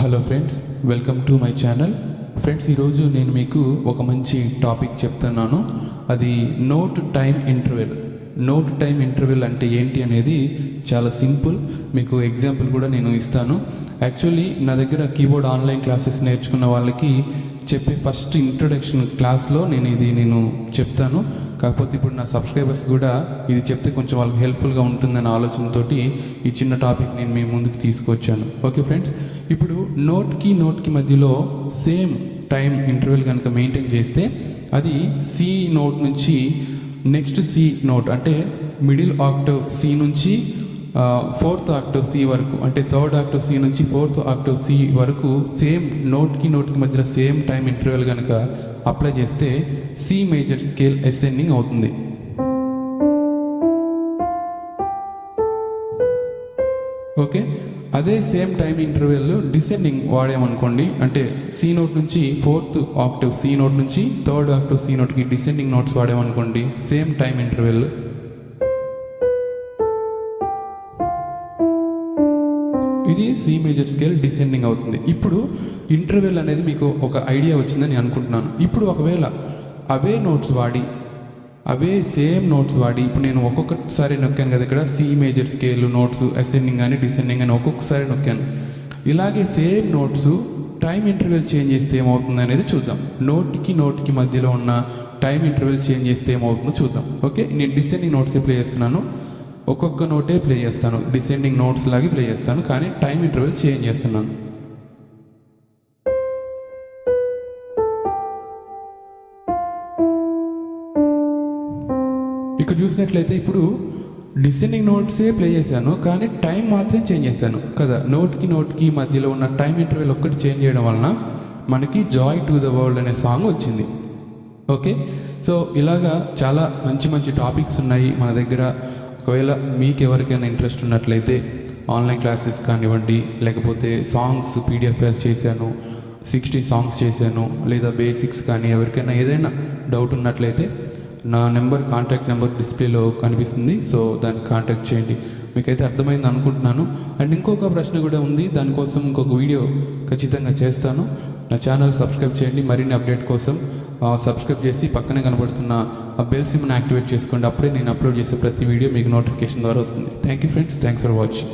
Hello friends, welcome to my channel. Friends, ఈరోజు నేను మీకు ఒక మంచి టాపిక్ చెప్తున్నాను. అది నోట్ టైం ఇంటర్వెల్ అంటే ఏంటి అనేది చాలా సింపుల్. మీకు ఎగ్జాంపుల్ కూడా నేను ఇస్తాను. యాక్చువల్లీ నా దగ్గర కీబోర్డ్ ఆన్లైన్ క్లాసెస్ నేర్చుకున్న వాళ్ళకి చెప్పే ఫస్ట్ ఇంట్రొడక్షన్ క్లాస్లో నేను చెప్తాను. కాకపోతే ఇప్పుడు నా సబ్స్క్రైబర్స్ కూడా ఇది చెప్తే కొంచెం వాళ్ళకి హెల్ప్ఫుల్గా ఉంటుందనే ఆలోచనతోటి ఈ చిన్న టాపిక్ నేను మీ ముందుకు తీసుకొచ్చాను. ఓకే ఫ్రెండ్స్, ఇప్పుడు నోట్కి మధ్యలో సేమ్ టైం ఇంటర్వెల్ కనుక మెయింటైన్ చేస్తే అది సి నోట్ నుంచి నెక్స్ట్ సి నోట్ అంటే మిడిల్ ఆక్టవ్ సి నుంచి ఫోర్త్ ఆక్టవ్ సి వరకు, అంటే థర్డ్ ఆక్టవ్ సి నుంచి ఫోర్త్ ఆక్టవ్ సి వరకు సేమ్ నోట్కి మధ్యలో సేమ్ టైం ఇంటర్వెల్ కనుక అప్లై చేస్తే సి మేజర్ స్కేల్ అసెండింగ్ అవుతుంది. ఓకే, అదే సేమ్ టైం ఇంటర్వెల్ డిసెండింగ్ వాడామనుకోండి, అంటే సి నోట్ నుంచి ఫోర్త్ ఆక్టవ్ సి నోట్ నుంచి third ఆక్టవ్ C నోట్కి descending notes వాడామనుకోండి, same time interval ఇది సి మేజర్ స్కేల్ డిసెండింగ్ అవుతుంది. ఇప్పుడు ఇంటర్వెల్ అనేది మీకు ఒక ఐడియా వచ్చిందని అనుకుంటున్నాను. ఇప్పుడు ఒకవేళ అవే సేమ్ నోట్స్ వాడి ఇప్పుడు నేను ఒక్కొక్కసారి నొక్కాను కదా, ఇక్కడ C major scale notes ascending అని డిసెండింగ్ అని ఒక్కొక్కసారి నొక్కాను. ఇలాగే same notes time interval change చేస్తే ఏమవుతుంది అనేది చూద్దాం. నోట్కి మధ్యలో ఉన్న టైం ఇంటర్వెల్ చేంజ్ చేస్తే ఏమవుతుందో చూద్దాం. ఓకే, నేను డిసెండింగ్ నోట్స్ ప్లే చేస్తున్నాను. ఒక్కొక్క నోటే ప్లే చేస్తాను, డిసెండింగ్ నోట్స్ లాగే ప్లే చేస్తాను, కానీ టైం ఇంటర్వెల్ చేంజ్ చేస్తున్నాను. ఇక్కడ చూసినట్లయితే ఇప్పుడు డిసెండింగ్ నోట్సే ప్లే చేశాను, కానీ టైం మాత్రం చేంజ్ చేస్తాను కదా. నోట్కి మధ్యలో ఉన్న టైం ఇంటర్వెల్ ఒక్కటి చేంజ్ చేయడం వలన మనకి జాయ్ టు ద వరల్డ్ అనే సాంగ్ వచ్చింది. ఓకే, సో ఇలాగా చాలా మంచి టాపిక్స్ ఉన్నాయి మన దగ్గర. ఒకవేళ మీకు ఎవరికైనా ఇంట్రెస్ట్ ఉన్నట్లయితే ఆన్లైన్ క్లాసెస్ కానివ్వండి, లేకపోతే సాంగ్స్ పీడిఎఫ్ ఫైల్స్ చేశాను, 60 సాంగ్స్ చేశాను, లేదా బేసిక్స్ కానీ ఎవరికైనా ఏదైనా డౌట్ ఉన్నట్లయితే నా కాంటాక్ట్ నెంబర్ డిస్ప్లేలో కనిపిస్తుంది. సో దాన్ని కాంటాక్ట్ చేయండి. మీకైతే అర్థమైంది అనుకుంటున్నాను. అండ్ ఇంకొక ప్రశ్న కూడా ఉంది, దానికోసం ఇంకొక వీడియో ఖచ్చితంగా చేస్తాను. నా ఛానల్ సబ్స్క్రైబ్ చేయండి. మరిన్ని అప్డేట్ కోసం సబ్స్క్రైబ్ చేసి పక్కనే కనబడుతున్న ఆ బెల్ సిమ్ని యాక్టివేట్ చేసుకోండి. అప్పుడే నేను అప్లోడ్ చేసే ప్రతి వీడియో మీకు నోటిఫికేషన్ ద్వారా వస్తుంది. Thank you friends, thanks for watching.